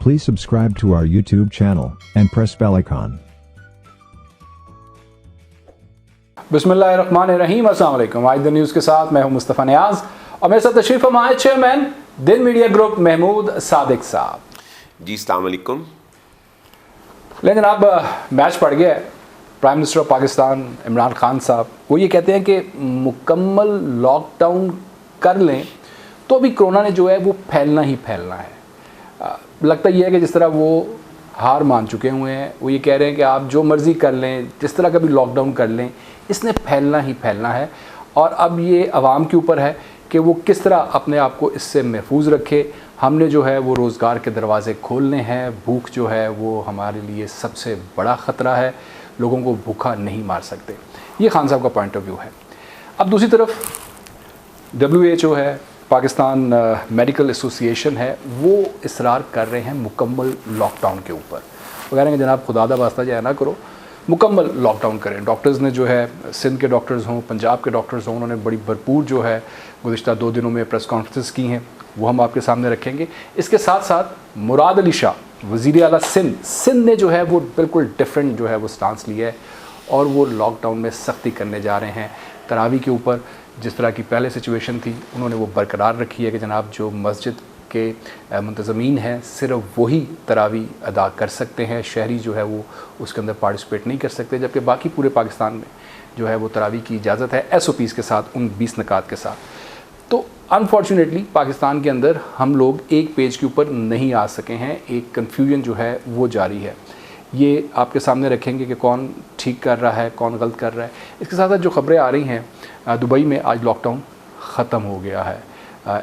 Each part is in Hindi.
Please subscribe to our YouTube channel and press bell icon. बिस्मिल्लाहिर्रहमानिर्रहीम। अस्सलाम वालेकुम। आज द न्यूज़ के साथ मैं हूं मुस्तफ़ा नियाज़ और मेरे साथ तशरीफ़ फरमाए चेयरमैन दिन मीडिया ग्रुप महमूद सादिक साहब। जी अस्सलाम वालेकुम। लेकिन जनाब मैच पड़ गया है। Prime minister of Pakistan Imran Khan साहब वो ये कहते हैं कि मुकम्मल लॉकडाउन कर लें तो अभी कोरोना ने जो है वो फैलना ही फैलना है। लगता ये है कि जिस तरह वो हार मान चुके हुए हैं, वो ये कह रहे हैं कि आप जो मर्ज़ी कर लें, जिस तरह का भी लॉकडाउन कर लें, इसने फैलना ही फैलना है। और अब ये आवाम के ऊपर है कि वो किस तरह अपने आप को इससे महफूज रखे। हमने जो है वो रोज़गार के दरवाज़े खोलने हैं। भूख जो है वो हमारे लिए सबसे बड़ा ख़तरा है। लोगों को भूखा नहीं मार सकते। ये खान साहब का पॉइंट ऑफ व्यू है। अब दूसरी तरफ WHO है, पाकिस्तान मेडिकल एसोसिएशन है, वो इसरार कर रहे हैं मुकम्मल लॉकडाउन के ऊपर। वो कह रहे हैं कि जनाब खुदादा वास्ता जो है ना करो, मुकम्मल लॉकडाउन करें। डॉक्टर्स ने जो है, सिंध के डॉक्टर्स हों, पंजाब के डॉक्टर्स हों, उन्होंने बड़ी भरपूर जो है गुज़िश्ता 2 दिनों में प्रेस कॉन्फ्रेंस की हैं, वो हम आपके सामने रखेंगे। इसके साथ साथ मुराद अली शाह वज़ीर आला सिंध ने जो है वो बिल्कुल डिफरेंट जो है वो स्टांस लिया है और वो लॉकडाउन में सख्ती करने जा रहे हैं। तरावी के ऊपर जिस तरह की पहले सिचुएशन थी उन्होंने वो बरकरार रखी है कि जनाब जो मस्जिद के मुंतज़मीन हैं सिर्फ वही तरावी अदा कर सकते हैं, शहरी जो है वो उसके अंदर पार्टिसिपेट नहीं कर सकते, जबकि बाकी पूरे पाकिस्तान में जो है वो तरावी की इजाज़त है SOPs के साथ, उन 20 नकात के साथ। तो अनफॉर्चुनेटली पाकिस्तान के अंदर हम लोग एक पेज के ऊपर नहीं आ सके हैं। एक कन्फ्यूजन जो है वो जारी है। ये आपके सामने रखेंगे कि कौन ठीक कर रहा है, कौन गलत कर रहा है। इसके साथ साथ जो खबरें आ रही हैं, दुबई में आज लॉकडाउन ख़त्म हो गया है।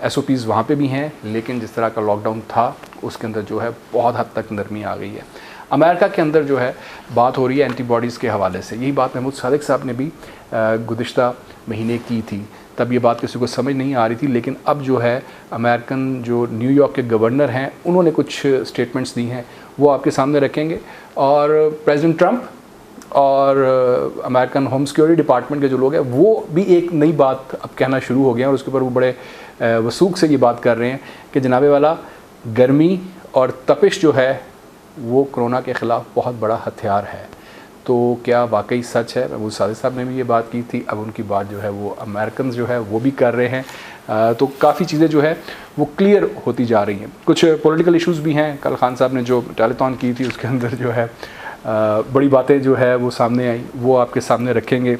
SOPs वहाँ पे भी हैं, लेकिन जिस तरह का लॉकडाउन था उसके अंदर जो है बहुत हद तक नरमी आ गई है। अमेरिका के अंदर जो है बात हो रही है एंटीबॉडीज़ के हवाले से। यही बात महमूद सादिक साहब ने भी गुज़िश्ता महीने की थी, तब ये बात किसी को समझ नहीं आ रही थी। लेकिन अब जो है अमेरिकन जो न्यूयॉर्क के गवर्नर हैं उन्होंने कुछ स्टेटमेंट्स दी हैं, वो आपके सामने रखेंगे। और प्रेसिडेंट ट्रंप और अमेरिकन होम सिक्योरिटी डिपार्टमेंट के जो लोग हैं वो भी एक नई बात अब कहना शुरू हो गया और उसके ऊपर वो बड़े वसूख से ये बात कर रहे हैं कि जनाबे वाला गर्मी और तपिश जो है वो कोरोना के ख़िलाफ़ बहुत बड़ा हथियार है। तो क्या वाकई सच है? महमूद सादिक साहब ने भी ये बात की थी, अब उनकी बात जो है वो अमेरिकन जो है वो भी कर रहे हैं। तो काफ़ी चीज़ें जो है वो क्लियर होती जा रही हैं। कुछ पॉलिटिकल इश्यूज़ भी हैं। कल खान साहब ने जो टेलीथॉन की थी उसके अंदर जो है बड़ी बातें जो है वो सामने आई, वो आपके सामने रखेंगे।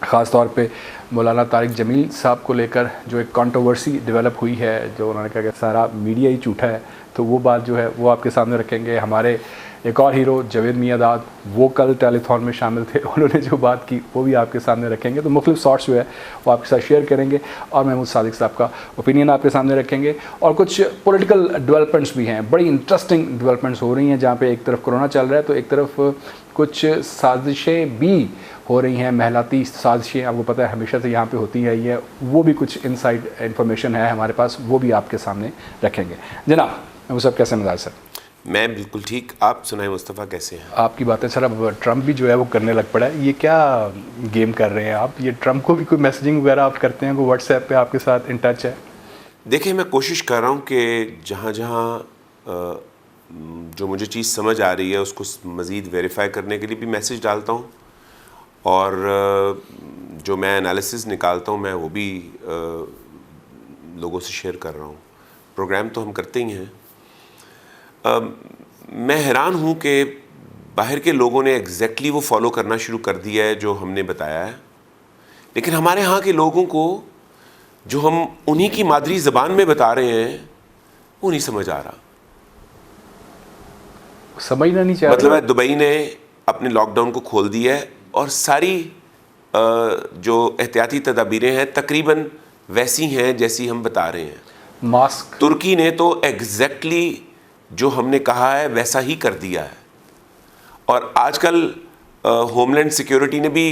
ख़ास तौर पे मौलाना तारिक जमील साहब को लेकर जो एक कंट्रोवर्सी डेवलप हुई है, जो उन्होंने कहा कि सारा मीडिया ही झूठा है, तो वो बात जो है वो आपके सामने रखेंगे। हमारे एक और हीरो जावेद मियाँदाद वो कल टेलीथॉन में शामिल थे, उन्होंने जो बात की वो भी आपके सामने रखेंगे। तो मुख्तलिफ शॉट्स जो है वो आपके साथ शेयर करेंगे और महमूद सादिक साहब का ओपिनियन आपके सामने रखेंगे। और कुछ पॉलिटिकल डेवलपमेंट्स भी हैं, बड़ी इंटरेस्टिंग डेवलपमेंट्स हो रही हैं, जहाँ पे एक तरफ कोरोना चल रहा है तो एक तरफ कुछ साजिशें भी हो रही हैं। महलाती साजिशें आपको पता है हमेशा से यहाँ पे होती है, ये वो भी कुछ इनसाइड इन्फॉर्मेशन है हमारे पास, वो भी आपके सामने रखेंगे। जनाब वो सब कैसे मिजाज सर? मैं बिल्कुल ठीक। आप सुनाए मुस्तफ़ा कैसे हैं? आपकी बातें सर, अब ट्रंप भी जो है वो करने लग पड़ा है। ये क्या गेम कर रहे हैं आप? ये ट्रंप को भी कोई मैसेजिंग वगैरह आप करते हैं, कोई व्हाट्सएप पे आपके साथ इन टच है? देखिए, मैं कोशिश कर रहा हूँ कि जहाँ जहाँ जो मुझे चीज़ समझ आ रही है उसको मज़ीद वेरीफाई करने के लिए भी मैसेज डालता हूँ और जो मैं एनालिसिस निकालता हूँ मैं वो भी लोगों से शेयर कर रहा हूँ। प्रोग्राम तो हम करते ही हैं। मैं हैरान हूँ कि बाहर के लोगों ने एग्जैक्टली वो फॉलो करना शुरू कर दिया है जो हमने बताया है, लेकिन हमारे यहाँ के लोगों को जो हम उन्हीं की मादरी ज़बान में बता रहे हैं वो नहीं समझ आ रहा। समझना नहीं चाह रहा। मतलब है दुबई ने अपने लॉकडाउन को खोल दिया है और सारी जो एहतियाती तदाबीरें हैं तकरीबन वैसी हैं जैसी हम बता रहे हैं। मास्क, तुर्की ने तो एग्जैक्टली जो हमने कहा है वैसा ही कर दिया है। और आजकल होमलैंड सिक्योरिटी ने भी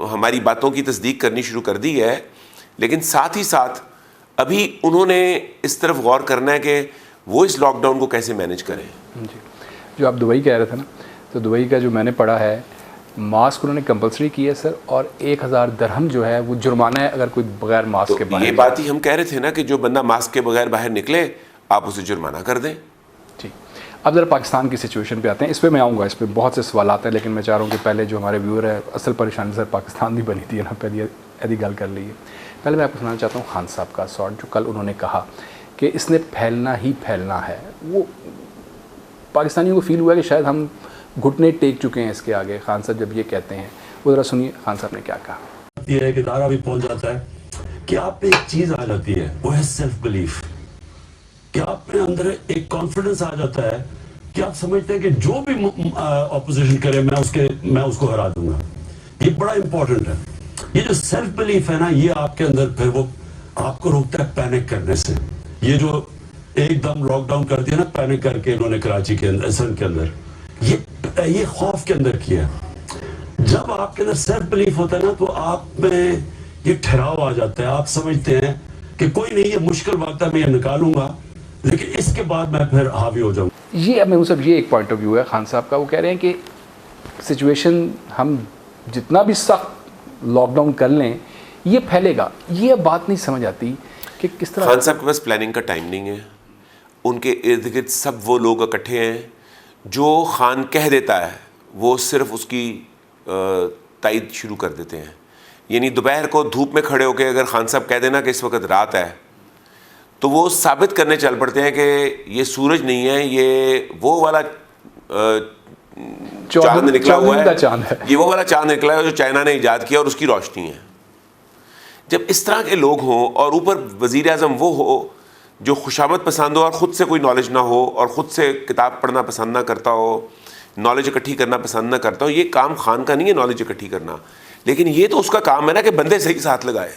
हमारी बातों की तस्दीक करनी शुरू कर दी है, लेकिन साथ ही साथ अभी उन्होंने इस तरफ गौर करना है कि वो इस लॉकडाउन को कैसे मैनेज करें। जी, जो आप दुबई कह रहे थे ना, तो दुबई का जो मैंने पढ़ा है मास्क उन्होंने कंपलसरी किया है सर, और 1000 दरहम जो है वो जुर्माना है अगर कोई बगैर मास्क के बाहर। ये बात ही हम कह रहे थे ना कि जो बंदा मास्क के बगैर बाहर निकले आप उसे जुर्माना कर दें। ठीक, अब ज़रा पाकिस्तान की सिचुएशन पे आते हैं। इस पर मैं आऊँगा, इस पर बहुत से सवाल आते हैं, लेकिन मैं चाह रहा हूँ कि पहले जो हमारे व्यूअर है, असल परेशानी सर पाकिस्तान की बनी थी ना, पहले यदि गल कर लीजिए। पहले मैं आपको सुनाना चाहता हूँ खान साहब का शॉट, जो कल उन्होंने कहा कि इसने फैलना ही फैलना है। वो पाकिस्तानियों को फील हुआ कि शायद हम घुटने टेक चुके हैं इसके आगे, खान साहब जब ये कहते हैं। वो ज़रा सुनिए खान साहब ने क्या कहा। ये है कि दारा भी पहुंच जाता है कि आप पे एक चीज आ जाती है, वो है सेल्फ बिलीफ, कि आप में अंदर एक कॉन्फिडेंस आ जाता है कि आप समझते हैं कि जो भी ऑपोजिशन करे मैं उसको हरा दूंगा। ये बड़ा इंपॉर्टेंट है। ये जो सेल्फ बिलीफ है ना, ये आपके अंदर फिर वो आपको रोकता है पैनिक करने से। ये जो एकदम लॉकडाउन कर दिया ना पैनिक करके इन्होंने कराची के अंदर, सन के अंदर, ये खौफ के अंदर किया। जब आपके अंदर सेल्फ बिलीफ होता है ना, तो आप में ये ठहराव आ जाता है। आप समझते हैं कि कोई नहीं, ये मुश्किल वक्त है, मैं ये निकालूंगा, लेकिन इसके बाद मैं फिर हावी हो जाऊंगा। ये अब मैं सब, ये एक पॉइंट ऑफ व्यू है खान साहब का। वो कह रहे हैं कि सिचुएशन हम जितना भी सख्त लॉकडाउन कर लें, ये फैलेगा। ये बात नहीं समझ आती कि किस तरह। खान साहब के पास प्लानिंग का टाइम नहीं है। उनके इर्द गिर्द सब वो लोग इकट्ठे हैं, जो खान कह देता है वो सिर्फ उसकी तायद शुरू कर देते हैं। यानी दोपहर को धूप में खड़े होकर अगर खान साहब कह देना कि इस वक्त रात है, तो वो साबित करने चल पड़ते हैं कि ये सूरज नहीं है, ये वो वाला चांद निकला हुआ है, ये वो वाला चांद निकला है जो चाइना ने इजाद किया और उसकी रोशनी है। जब इस तरह के लोग हों और ऊपर वज़ीर आज़म वो हो जो खुशामद पसंद हो और ख़ुद से कोई नॉलेज ना हो और ख़ुद से किताब पढ़ना पसंद ना करता हो, नॉलेज इकट्ठी करना पसंद ना करता हो, ये काम खान का नहीं है नॉलेज इकट्ठी करना, लेकिन ये तो उसका काम है ना कि बंदे सही साथ लगाए।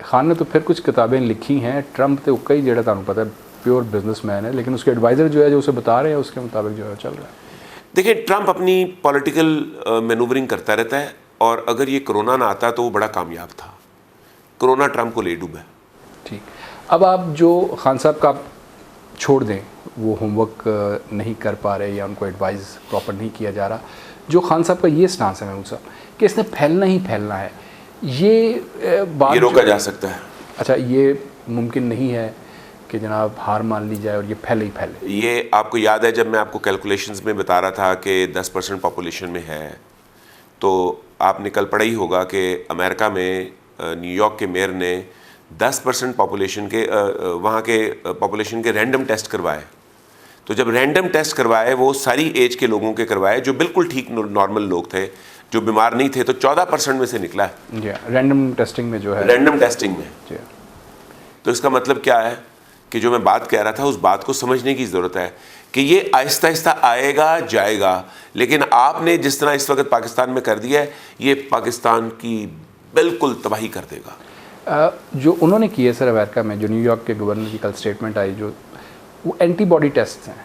खान ने तो फिर कुछ किताबें लिखी हैं। ट्रंप तो कई जगह तुम पता है प्योर बिजनेसमैन है, लेकिन उसके एडवाइज़र जो है जो उसे बता रहे हैं उसके मुताबिक जो है चल रहा है। देखिए, ट्रंप अपनी पॉलिटिकल मैनूवरिंग करता रहता है, और अगर ये कोरोना ना आता तो वो बड़ा कामयाब था। कोरोना ट्रंप को ले डूबा है। ठीक, अब आप जो खान साहब का छोड़ दें, वो होमवर्क नहीं कर पा रहे या उनको एडवाइस प्रॉपर नहीं किया जा रहा, जो खान साहब का ये स्टांस है महमूद साहब कि इसने फैलना ही फैलना है, ये बात ये रोका जा सकता है। अच्छा, ये मुमकिन नहीं है कि जनाब हार मान ली जाए और ये फैले ही फैले। ये आपको याद है जब मैं आपको कैलकुलेशंस में बता रहा था कि 10% पॉपुलेशन में है, तो आपने कल पढ़ा ही होगा कि अमेरिका में न्यूयॉर्क के मेयर ने 10% पॉपुलेशन के वहाँ के पॉपुलेशन के रैंडम टेस्ट करवाए। तो जब रैंडम टेस्ट करवाए, वो सारी एज के लोगों के करवाए जो बिल्कुल ठीक नॉर्मल लोग थे, जो बीमार नहीं थे, तो 14% में से निकला है। रैंडम टेस्टिंग में जो है, रैंडम टेस्टिंग में। तो इसका मतलब क्या है कि जो मैं बात कह रहा था उस बात को समझने की ज़रूरत है कि ये आहिस्ता आहिस्ता आएगा जाएगा, लेकिन आपने जिस तरह इस वक्त पाकिस्तान में कर दिया है, ये पाकिस्तान की बिल्कुल तबाही कर देगा। जो उन्होंने किए सर अमेरिका में, जो न्यूयॉर्क के गवर्नर की कल स्टेटमेंट आई, जो वो एंटीबॉडी टेस्ट हैं,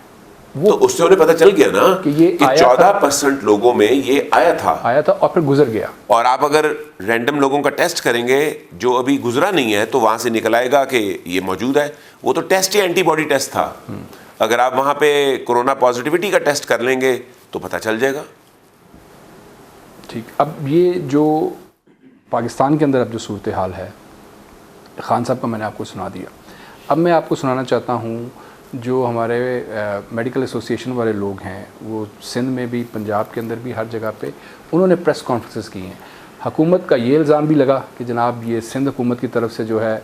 वो तो उससे उन्हें पता चल गया ना कि ये 14% लोगों में ये आया था और फिर गुजर गया। और आप अगर रैंडम लोगों का टेस्ट करेंगे जो अभी गुजरा नहीं है, तो वहां से निकल आएगा कि ये मौजूद है। वो तो टेस्ट ही एंटीबॉडी टेस्ट था। अगर आप वहां पे कोरोना पॉजिटिविटी का टेस्ट कर लेंगे तो पता चल जाएगा। ठीक, अब ये जो पाकिस्तान के अंदर अब जो सूरत हाल है, खान साहब का मैंने आपको सुना दिया। अब मैं आपको सुनाना चाहता हूँ जो हमारे मेडिकल एसोसिएशन वाले लोग हैं, वो सिंध में भी, पंजाब के अंदर भी, हर जगह पे उन्होंने प्रेस कॉन्फ्रेंसेस की हैं। हुकूमत का ये इल्ज़ाम भी लगा कि जनाब ये सिंध हुकूमत की तरफ से जो है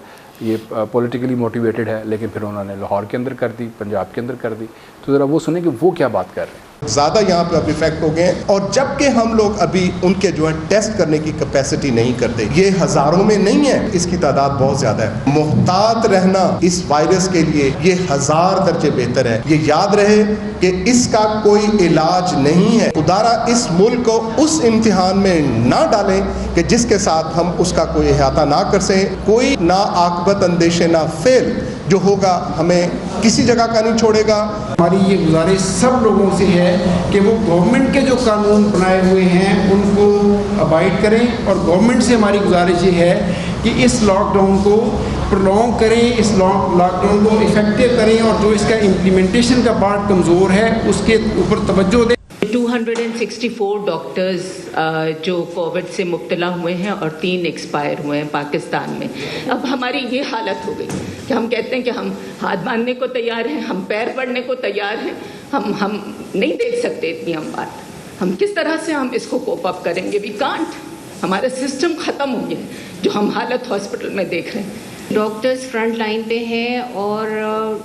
ये पॉलिटिकली मोटिवेटेड है, लेकिन फिर उन्होंने लाहौर के अंदर कर दी, पंजाब के अंदर कर दी। तो ज़रा वो सुने कि वो क्या बात कर रहे हैं। ज़्यादा यहाँ पे अब इफेक्ट हो गए, और जबकि हम लोग अभी उनके जो है टेस्ट करने की कैपेसिटी नहीं करते। ये हज़ारों में नहीं है, इसकी तादाद बहुत ज़्यादा है। मुहतात रहना इस वायरस के लिए ये 1000 दर्जे बेहतर है। ये याद रहे कि इसका कोई इलाज नहीं है। खुदारा इस मुल्क को उस इम्तिहान में ना डालें कि जिसके साथ हम उसका कोई अहाता ना कर सकें। कोई ना आकबत अंदेशे ना फेल जो होगा हमें किसी जगह का नहीं छोड़ेगा। हमारी ये गुजारिश सब लोगों से है कि वो गवर्नमेंट के जो कानून बनाए हुए हैं उनको अबाइड करें, और गवर्नमेंट से हमारी गुजारिश ये है कि इस लॉकडाउन को प्रोलॉन्ग करें, इस लॉकडाउन को इफेक्टिव करें, और जो इसका इम्प्लीमेंटेशन का पार्ट कमज़ोर है उसके ऊपर तवज्जो दें। 200 664 डॉक्टर्स जो कोविड से मुब्तला हुए हैं और 3 एक्सपायर हुए हैं पाकिस्तान में। अब हमारी ये हालत हो गई कि हम कहते हैं कि हम हाथ बांधने को तैयार हैं, हम पैर पड़ने को तैयार हैं, हम नहीं देख सकते इतनी हम बात। हम किस तरह से हम इसको कोप अप करेंगे? We can't. हमारा सिस्टम ख़त्म हो गया है जो हम हालत हॉस्पिटल में देख रहे हैं। डॉक्टर्स फ्रंट लाइन पे हैं और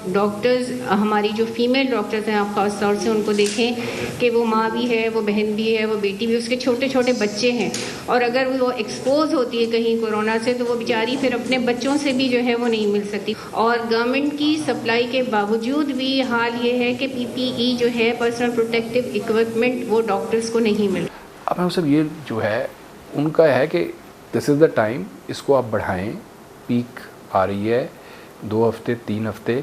डॉक्टर्स हमारी जो फीमेल डॉक्टर्स हैं, आप ख़ास तौर से उनको देखें कि वो माँ भी है, वो बहन भी है, वो बेटी भी, उसके छोटे छोटे बच्चे हैं और अगर वो एक्सपोज होती है कहीं कोरोना से तो वो बेचारी फिर अपने बच्चों से भी जो है वो नहीं मिल सकती। और गवर्नमेंट की सप्लाई के बावजूद भी हाल ये है कि PPE जो है, पर्सनल प्रोटेक्टिव इक्विपमेंट, वो डॉक्टर्स को नहीं मिल। अब हम सब ये जो है उनका है कि दिस इज़ द टाइम, इसको आप बढ़ाएं। पीक आ रही है 2 हफ्ते 3 हफ्ते,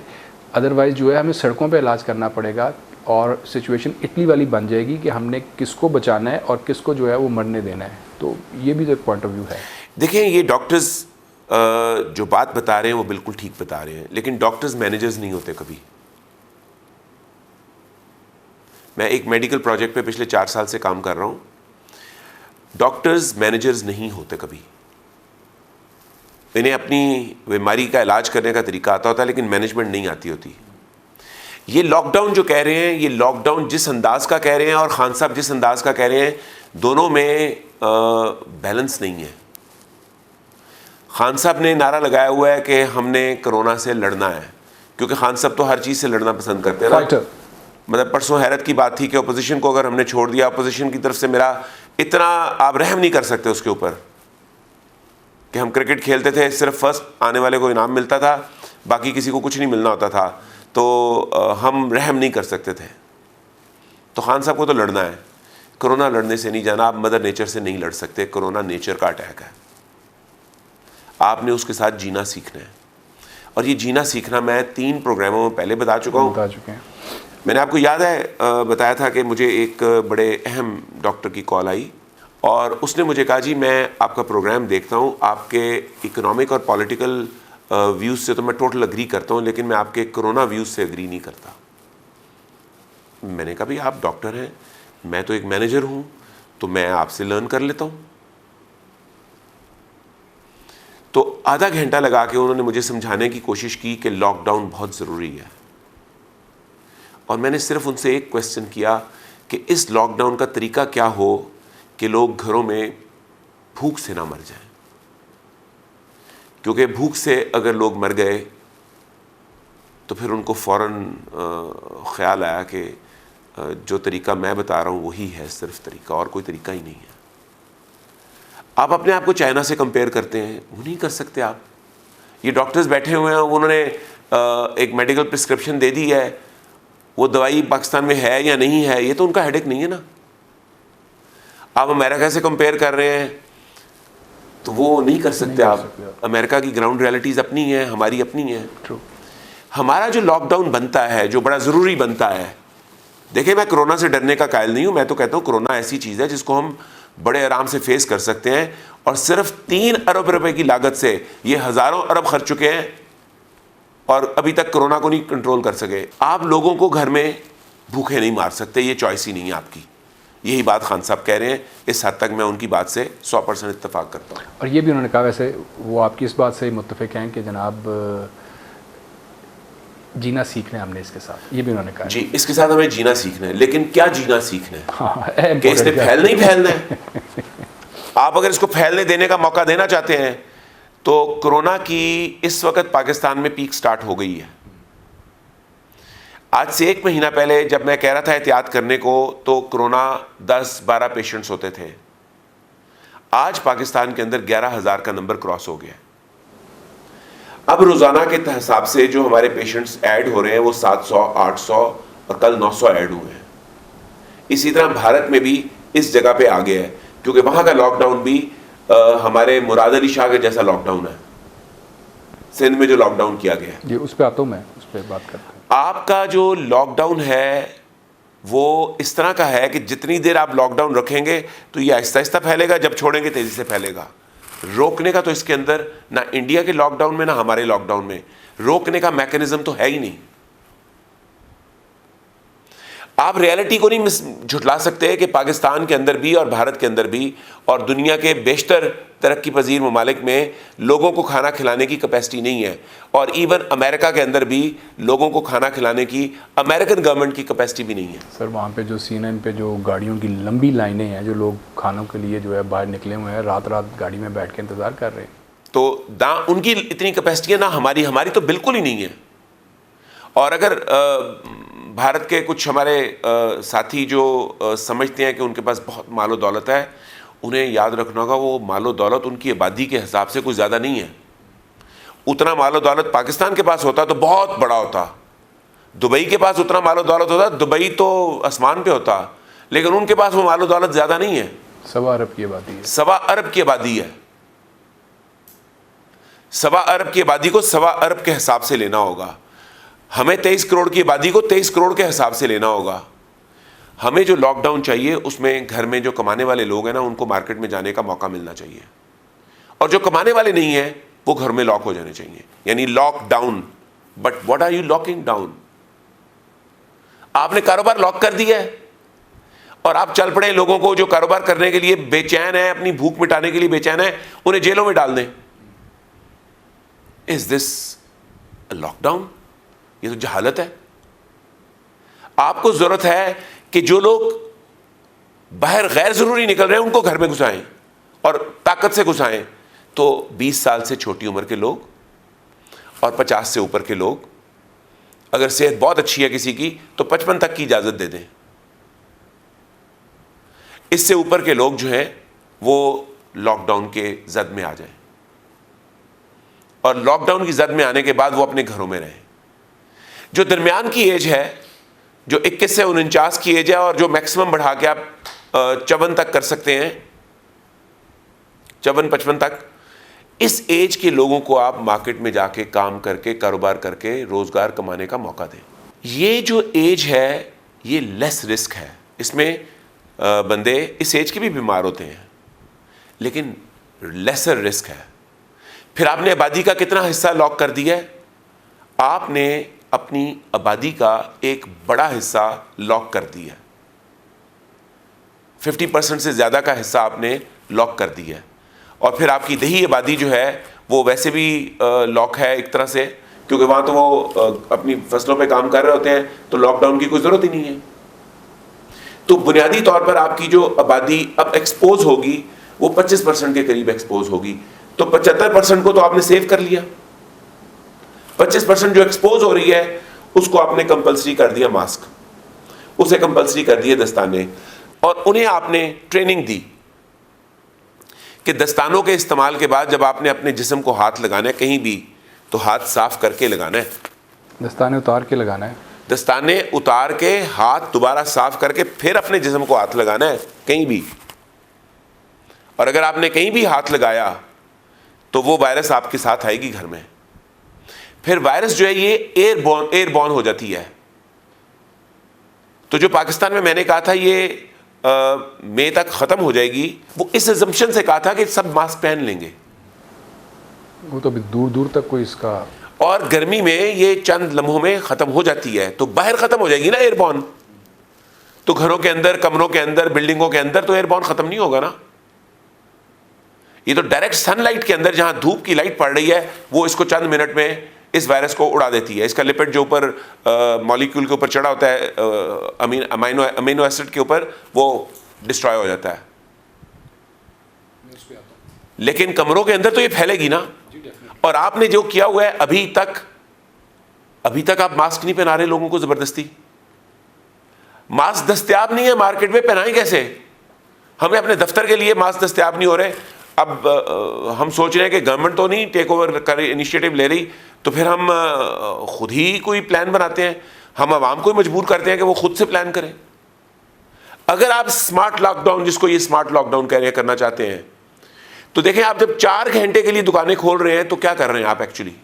अदरवाइज़ जो है हमें सड़कों पे इलाज करना पड़ेगा और सिचुएशन इटली वाली बन जाएगी कि हमने किसको बचाना है और किसको जो है वो मरने देना है। तो ये भी एक पॉइंट ऑफ व्यू है। देखिए, ये डॉक्टर्स जो बात बता रहे हैं वो बिल्कुल ठीक बता रहे हैं, लेकिन डॉक्टर्स मैनेजर्स नहीं होते कभी। मैं एक मेडिकल प्रोजेक्ट पे पिछले 4 साल से काम कर रहा हूँ। डॉक्टर्स मैनेजर्स नहीं होते कभी। इन्हें अपनी बीमारी का इलाज करने का तरीका आता होता है लेकिन मैनेजमेंट नहीं आती होती। ये लॉकडाउन जो कह रहे हैं, ये लॉकडाउन जिस अंदाज का कह रहे हैं और खान साहब जिस अंदाज का कह रहे हैं, दोनों में बैलेंस नहीं है। खान साहब ने नारा लगाया हुआ है कि हमने कोरोना से लड़ना है, क्योंकि खान साहब तो हर चीज़ से लड़ना पसंद करते हैं ना। मतलब परसों हैरत की बात थी कि अपोजिशन को अगर हमने छोड़ दिया, अपोजिशन की तरफ से मेरा इतना आप रहम नहीं कर सकते उसके ऊपर कि हम क्रिकेट खेलते थे, सिर्फ फर्स्ट आने वाले को इनाम मिलता था, बाकी किसी को कुछ नहीं मिलना होता था, तो हम रहम नहीं कर सकते थे। तो खान साहब को तो लड़ना है। कोरोना लड़ने से नहीं जाना, आप मदर नेचर से नहीं लड़ सकते। कोरोना नेचर का अटैक है, आपने उसके साथ जीना सीखना है। और ये जीना सीखना मैं 3 प्रोग्रामों में पहले बता चुका हूँ। बता चुके हैं। मैंने आपको याद है बताया था कि मुझे एक बड़े अहम डॉक्टर की कॉल आई और उसने मुझे कहा, जी मैं आपका प्रोग्राम देखता हूँ, आपके इकोनॉमिक और पॉलिटिकल व्यूज़ से तो मैं टोटल अग्री करता हूँ, लेकिन मैं आपके कोरोना व्यूज़ से अग्री नहीं करता। मैंने कहा, भाई आप डॉक्टर हैं, मैं तो एक मैनेजर हूँ, तो मैं आपसे लर्न कर लेता हूँ। तो आधा घंटा लगा के उन्होंने मुझे समझाने की कोशिश की कि लॉकडाउन बहुत ज़रूरी है। और मैंने सिर्फ उनसे एक क्वेश्चन किया कि इस लॉकडाउन का तरीका क्या हो कि लोग घरों में भूख से ना मर जाएं, क्योंकि भूख से अगर लोग मर गए तो फिर उनको फ़ौरन ख्याल आया कि जो तरीका मैं बता रहा हूँ वही है सिर्फ तरीका, और कोई तरीका ही नहीं है। आप अपने आप को चाइना से कंपेयर करते हैं, वो नहीं कर सकते आप। ये डॉक्टर्स बैठे हुए हैं, उन्होंने एक मेडिकल प्रिस्क्रिप्शन दे दी है, वो दवाई पाकिस्तान में है या नहीं है, ये तो उनका हेडेक नहीं है ना। आप अमेरिका से कंपेयर कर रहे हैं तो वो नहीं कर सकते आप। अमेरिका की ग्राउंड रियलिटीज़ अपनी हैं, हमारी अपनी हैं। हमारा जो लॉकडाउन बनता है, जो बड़ा ज़रूरी बनता है, देखिए मैं कोरोना से डरने का कायल नहीं हूँ। मैं तो कहता हूँ कोरोना ऐसी चीज़ है जिसको हम बड़े आराम से फेस कर सकते हैं, और सिर्फ 3 अरब रुपए की लागत से ये हज़ारों अरब खर्च चुके हैं और अभी तक कोरोना को नहीं कंट्रोल कर सके। आप लोगों को घर में भूखे नहीं मार सकते, ये चॉइस ही नहीं है आपकी। यही बात खान साहब कह रहे हैं। इस हद तक मैं उनकी बात से 100% इत्तेफाक करता हूँ। और ये भी उन्होंने कहा, वैसे वो आपकी इस बात से मुत्तफिक हैं कि जनाब जीना सीखना है हमने इसके साथ, ये भी उन्होंने कहा। जी, इसके साथ हमें जीना सीखना है, लेकिन क्या जीना सीखना है? हाँ, कि इसने फैलना ही फैलना है। आप अगर इसको फैलने देने का मौका देना चाहते हैं तो कोरोना की इस वक्त पाकिस्तान में पीक स्टार्ट हो गई है। आज से 1 महीना पहले जब मैं कह रहा था एहतियात करने को, तो कोरोना 10-12 पेशेंट्स होते थे। आज पाकिस्तान के अंदर 11,000 का नंबर क्रॉस हो गया। अब रोजाना के हिसाब से जो हमारे पेशेंट्स ऐड हो रहे हैं वो 700, 800 और कल 900 ऐड हुए हैं। इसी तरह भारत में भी इस जगह पे आ गया है, क्योंकि वहां का लॉकडाउन भी हमारे मुराद अली शाह के जैसा लॉकडाउन है। सिंध में जो लॉकडाउन किया गया है, जी उस पर आता हूँ मैं, उस पर बात करता हूँ। आपका जो लॉकडाउन है वो इस तरह का है कि जितनी देर आप लॉकडाउन रखेंगे तो ये आहिस्ता आहिस्ता फैलेगा, जब छोड़ेंगे तेजी से फैलेगा। रोकने का तो इसके अंदर ना इंडिया के लॉकडाउन में ना हमारे लॉकडाउन में रोकने का मैकेनिज्म तो है ही नहीं। आप रियलिटी को नहीं झुठला सकते कि पाकिस्तान के अंदर भी और भारत के अंदर भी और दुनिया के बेशतर तरक्की पजीर ममालिक में लोगों को खाना खिलाने की कैपेसिटी नहीं है, और इवन अमेरिका के अंदर भी लोगों को खाना खिलाने की अमेरिकन गवर्नमेंट की कैपेसिटी भी नहीं है। सर वहाँ पे जो CNN पे जो गाड़ियों की लंबी लाइनें हैं, जो लोग खानों के लिए जो है बाहर निकले हुए हैं, रात रात गाड़ी में बैठ के इंतज़ार कर रहे हैं, तो ना उनकी इतनी कैपेसिटी है ना हमारी तो बिल्कुल ही नहीं है। और अगर भारत के कुछ हमारे साथी जो समझते हैं कि उनके पास बहुत मालो दौलत है, उन्हें याद रखना होगा वो मालो दौलत उनकी आबादी के हिसाब से कुछ ज़्यादा नहीं है। उतना मालो दौलत पाकिस्तान के पास होता तो बहुत बड़ा होता, दुबई के पास उतना मालो दौलत होता, दुबई तो आसमान पे होता, लेकिन उनके पास वो मालो दौलत ज़्यादा नहीं है। 1.25 अरब की आबादी है। 1.25 अरब की आबादी है। 1.25 अरब की आबादी को 1.25 अरब के हिसाब से लेना होगा। हमें 23 करोड़ की आबादी को 23 करोड़ के हिसाब से लेना होगा। हमें जो लॉकडाउन चाहिए उसमें घर में जो कमाने वाले लोग हैं ना, उनको मार्केट में जाने का मौका मिलना चाहिए, और जो कमाने वाले नहीं हैं वो घर में लॉक हो जाने चाहिए, यानी lockdown. But what are you locking down? आपने कारोबार लॉक कर दिया है और आप चल पड़े लोगों को जो कारोबार करने के लिए बेचैन है, अपनी भूख मिटाने के लिए बेचैन है, उन्हें जेलों में डाल दें। Is this lockdown? ये तो जहालत है। आपको जरूरत है कि जो लोग बाहर गैर जरूरी निकल रहे हैं उनको घर में घुसाएं, और ताकत से घुसाएं। तो 20 साल से छोटी उम्र के लोग और 50 से ऊपर के लोग, अगर सेहत बहुत अच्छी है किसी की तो 55 तक की इजाजत दे दें। इससे ऊपर के लोग जो हैं वो लॉकडाउन के जद में आ जाएं, और लॉकडाउन की जद में आने के बाद वो अपने घरों में रहें। जो दरमियान की एज है, जो 21 से 49 की एज है, और जो मैक्सिमम बढ़ा के आप 54 तक कर सकते हैं, 54-55 तक, इस एज के लोगों को आप मार्केट में जाके काम करके कारोबार करके रोजगार कमाने का मौका दें। ये जो एज है ये लेस रिस्क है। इसमें बंदे इस एज के भी बीमार होते हैं, लेकिन लेसर रिस्क है। फिर आपने आबादी का कितना हिस्सा लॉक कर दिया है? आपने अपनी आबादी का एक बड़ा हिस्सा लॉक कर दिया है। 50% से ज़्यादा का हिस्सा आपने लॉक कर दिया है। और फिर आपकी दही आबादी जो है वो वैसे भी लॉक है एक तरह से, क्योंकि वहाँ तो वो अपनी फसलों पे काम कर रहे होते हैं, तो लॉकडाउन की कोई ज़रूरत ही नहीं है। तो बुनियादी तौर पर आपकी जो आबादी अब एक्सपोज होगी वो 25% के करीब एक्सपोज होगी। तो 75% को तो आपने सेव कर लिया। 25% जो एक्सपोज हो रही है उसको आपने कंपलसरी कर दिया मास्क, उसे कंपलसरी कर दिए दस्ताने, और उन्हें आपने ट्रेनिंग दी कि दस्तानों के इस्तेमाल के बाद जब आपने अपने जिस्म को हाथ लगाना है कहीं भी, तो हाथ साफ करके लगाना है। दस्ताने उतार के लगाना है। दस्ताने उतार के हाथ दोबारा साफ करके फिर अपने जिस्म को हाथ लगाना है कहीं भी। और अगर आपने कहीं भी हाथ लगाया तो वो वायरस आपके साथ आएगी घर में। फिर वायरस जो है ये एयरबॉर्न हो जाती है। तो जो पाकिस्तान में मैंने कहा था ये मई तक ख़त्म हो जाएगी, वो इस अजम्पशन से कहा था कि सब मास्क पहन लेंगे। वो तो अभी दूर दूर तक कोई इसका, और गर्मी में ये चंद लम्हों में ख़त्म हो जाती है, तो बाहर ख़त्म हो जाएगी ना एयरबॉर्न। तो घरों के अंदर, कमरों के अंदर, बिल्डिंगों के अंदर तो एयरबॉर्न ख़त्म नहीं होगा ना। ये तो डायरेक्ट सनलाइट के अंदर जहाँ धूप की लाइट पड़ रही है वो इसको चंद मिनट में इस वायरस को उड़ा देती है। इसका लिपिड जो ऊपर मॉलिक्यूल के ऊपर चढ़ा होता है अमीनो एसिड के ऊपर, वो डिस्ट्रॉय हो जाता है। लेकिन कमरों के अंदर तो ये फैलेगी ना। और आपने जो किया हुआ है अभी तक आप मास्क नहीं पहना रहे लोगों को जबरदस्ती। मास्क दस्तयाब नहीं है मार्केट में, पहनाएं कैसे? हमें अपने दफ्तर के लिए मास्क दस्तयाब नहीं हो रहे। अब हम सोच रहे हैं कि गवर्नमेंट तो नहीं टेक ओवर कर इनिशिएटिव ले रही, तो फिर हम खुद ही कोई प्लान बनाते हैं। हम आवाम को मजबूर करते हैं कि वो खुद से प्लान करें। अगर आप स्मार्ट लॉकडाउन, जिसको ये स्मार्ट लॉकडाउन करना चाहते हैं, तो देखें आप जब 4 घंटे के लिए दुकानें खोल रहे हैं तो क्या कर रहे हैं आप? एक्चुअली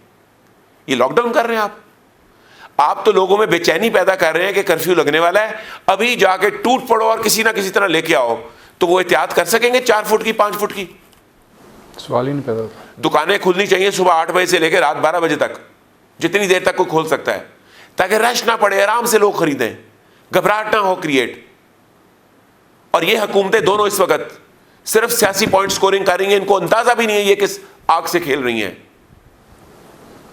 ये लॉकडाउन कर रहे हैं आप तो लोगों में बेचैनी पैदा कर रहे हैं कि कर्फ्यू लगने वाला है, अभी जाके टूट पड़ो और किसी ना किसी तरह लेके आओ। तो वो एहतियात कर सकेंगे 4 फुट की, 5 फुट की? सवाल ही नहीं पैदा होता। दुकानें खुलनी चाहिए सुबह 8 बजे से लेकर रात 12 बजे तक, जितनी देर तक कोई खोल सकता है, ताकि रश ना पड़े, आराम से लोग खरीदें। घबराहट ना हो क्रिएट। और ये हुकूमतें दोनों इस वक्त सिर्फ सियासी पॉइंट स्कोरिंग कर रही हैं, इनको अंदाजा भी नहीं है ये किस आग से खेल रही हैं।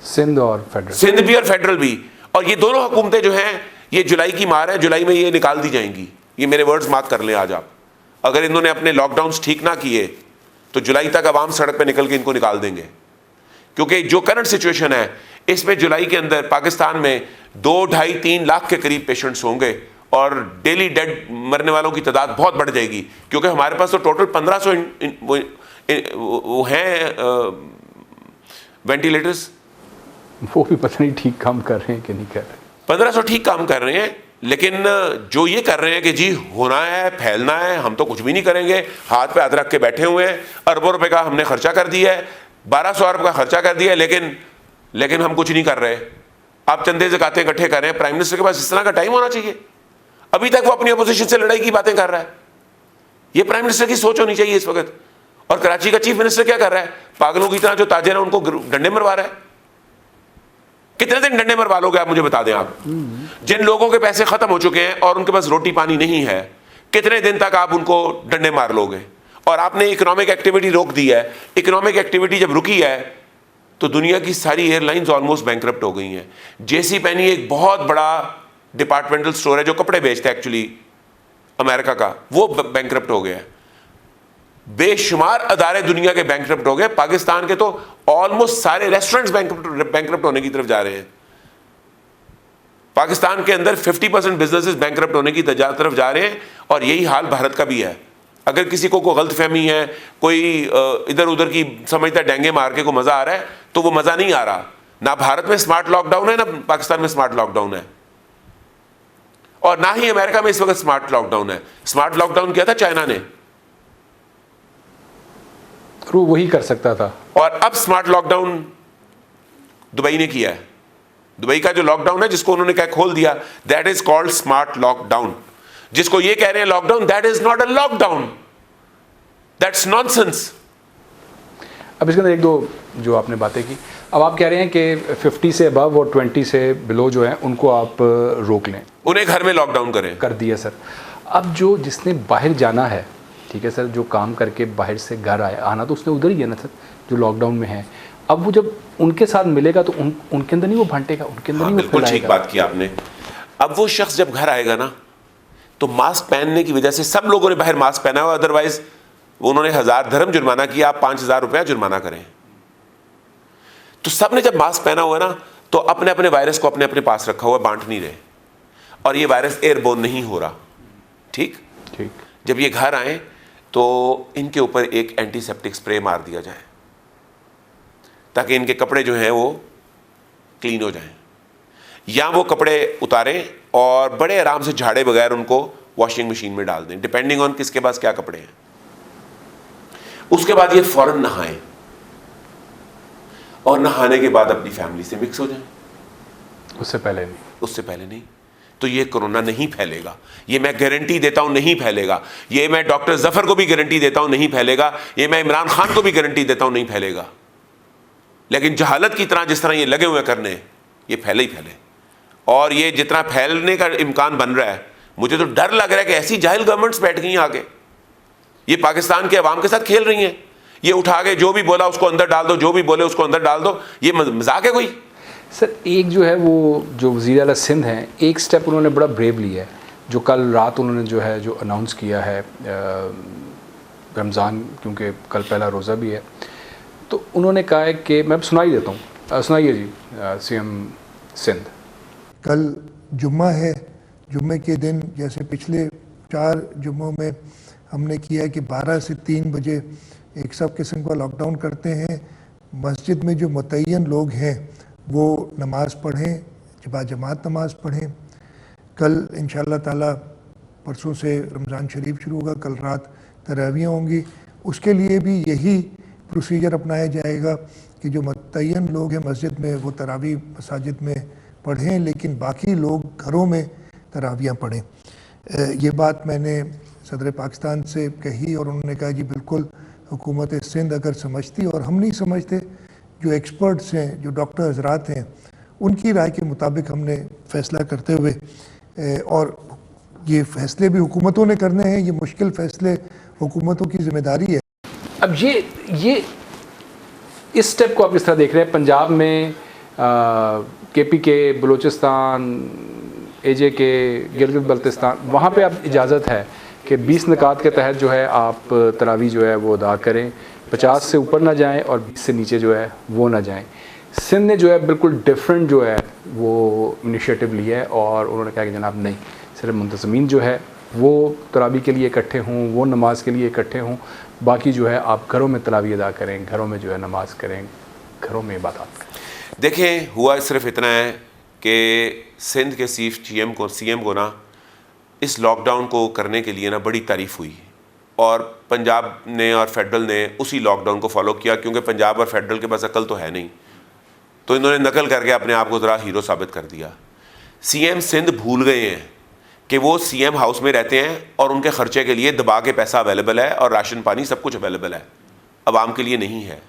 सिंध और फेडरल, सिंध भी और फेडरल भी। और ये दोनों हुकूमतें जो हैं, ये जुलाई की मार है, जुलाई में ये निकाल दी जाएंगी। ये मेरे वर्ड्स मार्क कर लें आज आप। अगर इन्होंने अपने लॉकडाउन्स ठीक ना किए तो जुलाई तक आवाम सड़क पे निकल के इनको निकाल देंगे। क्योंकि जो करंट सिचुएशन है इसमें जुलाई के अंदर पाकिस्तान में 2, 2.5, 3 लाख के करीब पेशेंट्स होंगे और डेली डेड मरने वालों की तादाद बहुत बढ़ जाएगी। क्योंकि हमारे पास तो टोटल 1500 वो हैं वेंटिलेटर्स, वो भी पता नहीं ठीक काम कर रहे हैं कि नहीं कर रहे। 1500 ठीक काम कर रहे हैं, लेकिन जो ये कर रहे हैं कि जी होना है, फैलना है, हम तो कुछ भी नहीं करेंगे, हाथ पे हाथ रख के बैठे हुए हैं। अरबों रुपए का हमने खर्चा कर दिया है, 1200 अरब का खर्चा कर दिया है, लेकिन हम कुछ नहीं कर रहे। आप चंदे ज़कातें इकट्ठे कर रहे हैं। प्राइम मिनिस्टर के पास इस तरह का टाइम होना चाहिए? अभी तक वो अपनी अपोजिशन से लड़ाई की बातें कर रहा है। ये प्राइम मिनिस्टर की सोच होनी चाहिए इस वक्त। और कराची का चीफ मिनिस्टर क्या कर रहा है? पागलों की तरह जो ताजिर है उनको डंडे मरवा रहा है। कितने दिन डंडे मरवा लोगे आप, मुझे बता दें आप? जिन लोगों के पैसे खत्म हो चुके हैं और उनके पास रोटी पानी नहीं है, कितने दिन तक आप उनको डंडे मार लोगे? और आपने इकोनॉमिक एक्टिविटी रोक दी है। इकोनॉमिक एक्टिविटी जब रुकी है तो दुनिया की सारी एयरलाइंस ऑलमोस्ट बैंकरप्ट हो गई हैं। जेसी पेनी एक बहुत बड़ा डिपार्टमेंटल स्टोर है जो कपड़े बेचता है एक्चुअली अमेरिका का, वो बैंकरप्ट हो गया है। बेशुमार अदारे दुनिया के बैंकरप्ट हो गए। पाकिस्तान के तो ऑलमोस्ट सारे रेस्टोरेंट्स बैंकरप्ट होने की तरफ जा रहे हैं। पाकिस्तान के अंदर 50% बिजनेसेस बैंकरप्ट होने की तरफ जा रहे हैं। और यही हाल भारत का भी है। अगर किसी को गलतफहमी है, कोई इधर उधर की समझता डेंगे मार के को मजा आ रहा है, तो वो मजा नहीं आ रहा। ना भारत में स्मार्ट लॉकडाउन है, ना पाकिस्तान में स्मार्ट लॉकडाउन है, और ना ही अमेरिका में इस वक्त स्मार्ट लॉकडाउन है। स्मार्ट लॉकडाउन किया था चाइना ने, वो वही कर सकता था। और अब स्मार्ट लॉकडाउन दुबई ने किया है। दुबई का जो लॉकडाउन है जिसको उन्होंने क्या खोल दिया, that is called smart lockdown. जिसको ये कह रहे हैं lockdown, that is not a lockdown, that's nonsense. अब इसके अंदर एक दो जो आपने बातें की, अब आप कह रहे हैं कि 50 से अबव और 20 से बिलो जो है उनको आप रोक लें, उन्हें घर में लॉकडाउन करें। कर दिया सर। अब जो जिसने बाहर जाना है, ठीक है सर, जो काम करके बाहर से घर आना तो उसने उधर ही है ना सर, जो लॉकडाउन में है। अब वो जब उनके साथ मिलेगा तो उनके अंदर नहीं वो बांटेगा, उनके अंदर नहीं वो बिल्कुल ठीक बात की आपने। अब वो शख्स जब घर आएगा ना, तो मास्क पहनने की वजह से सब लोगों ने बाहर मास्क पहना हुआ, अदरवाइज उन्होंने 1000 धर्म जुर्माना किया, आप 5000 रुपया जुर्माना करें। तो सब ने जब मास्क पहना हुआ ना, तो अपने अपने वायरस को अपने अपने पास रखा हुआ, बांट नहीं रहे, और ये वायरस एयरबोर्न नहीं हो रहा। ठीक ठीक। जब ये घर आए तो इनके ऊपर एक एंटीसेप्टिक स्प्रे मार दिया जाए ताकि इनके कपड़े जो हैं वो क्लीन हो जाएं, या वो कपड़े उतारें और बड़े आराम से झाड़े बगैर उनको वॉशिंग मशीन में डाल दें, डिपेंडिंग ऑन किसके पास क्या कपड़े हैं। उसके बाद ये फौरन नहाएं और नहाने के बाद अपनी फैमिली से मिक्स हो जाएं। उससे पहले नहीं, उससे पहले नहीं। तो ये कोरोना नहीं फैलेगा, ये मैं गारंटी देता हूं नहीं फैलेगा। ये मैं डॉक्टर जफर को भी गारंटी देता हूं नहीं फैलेगा। ये मैं इमरान खान को भी गारंटी देता हूं नहीं फैलेगा। लेकिन जहालत की तरह जिस तरह ये लगे हुए करने, ये फैले ही फैले। और ये जितना फैलने का इम्कान बन रहा है, मुझे तो डर लग रहा है कि ऐसी जाहिल गवर्नमेंट्स बैठ गई हैं आगे, ये पाकिस्तान के अवाम के साथ खेल रही हैं। ये उठा के जो भी बोला उसको अंदर डाल दो, जो भी बोले उसको अंदर डाल दो। ये मजाक है कोई? सर एक जो है वो जो वज़ीर आला सिंध हैं, एक स्टेप उन्होंने बड़ा ब्रेव लिया है, जो कल रात उन्होंने जो है जो अनाउंस किया है, रमज़ान क्योंकि कल पहला रोज़ा भी है, तो उन्होंने कहा है कि मैं सुनाई देता हूँ, सुनाइए जी सीएम सिंध। कल जुम्मा है, जुम्मे के दिन जैसे पिछले 4 जुम्मों में हमने किया है कि 12 से 3 बजे एक सब किस्म का लॉकडाउन करते हैं। मस्जिद में जो मुतय्यन लोग हैं वो नमाज़ पढ़ें, जमात नमाज़ पढ़ें। कल इंशाअल्लाह ताला परसों से रमज़ान शरीफ शुरू होगा, कल रात तरावियाँ होंगी। उसके लिए भी यही प्रोसीजर अपनाया जाएगा कि जो मुतय्यन लोग हैं मस्जिद में वो तरावी मसाजिद में पढ़ें, लेकिन बाकी लोग घरों में तरावियाँ पढ़ें। ये बात मैंने सदर पाकिस्तान से कही और उन्होंने कहा जी बिल्कुल हुकूमत सिंध अगर समझती, और हम नहीं समझते, जो एक्सपर्ट्स हैं, जो डॉक्टर हजरात हैं, उनकी राय के मुताबिक हमने फ़ैसला करते हुए और ये फैसले भी हुकूमतों ने करने हैं, ये मुश्किल फैसले हुकूमतों की जिम्मेदारी है। अब ये इस स्टेप को आप किस तरह देख रहे हैं? पंजाब में KPK, बलूचिस्तान, AJK, गिलगित बल्तिस्तान, वहाँ पे अब इजाज़त है कि 20 निकात के तहत जो है आप तरावी जो है वो अदा करें, 50 से ऊपर ना जाएं और 20 से नीचे जो है वो ना जाएं। सिंध ने जो है बिल्कुल डिफरेंट जो है वो इनिशिएटिव लिया है और उन्होंने कहा कि जनाब नहीं, सिर्फ मुंतज़मीन जो है वो तरावी के लिए इकट्ठे हों, वो नमाज के लिए इकट्ठे हों, बाकी जो है आप घरों में तरावी अदा करें, घरों में जो है नमाज करें, घरों में इबादत करें। देखें, हुआ सिर्फ इतना है कि सिंध के CM को ना इस लॉकडाउन को करने के लिए ना बड़ी तारीफ़ हुई और पंजाब ने और फेडरल ने उसी लॉकडाउन को फॉलो किया, क्योंकि पंजाब और फेडरल के पास अकल तो है नहीं, तो इन्होंने नकल करके अपने आप को ज़रा हीरो साबित कर दिया। CM सिंध भूल गए हैं कि वो CM हाउस में रहते हैं और उनके ख़र्चे के लिए दबा के पैसा अवेलेबल है और राशन पानी सब कुछ अवेलेबल है, आवाम के लिए नहीं है।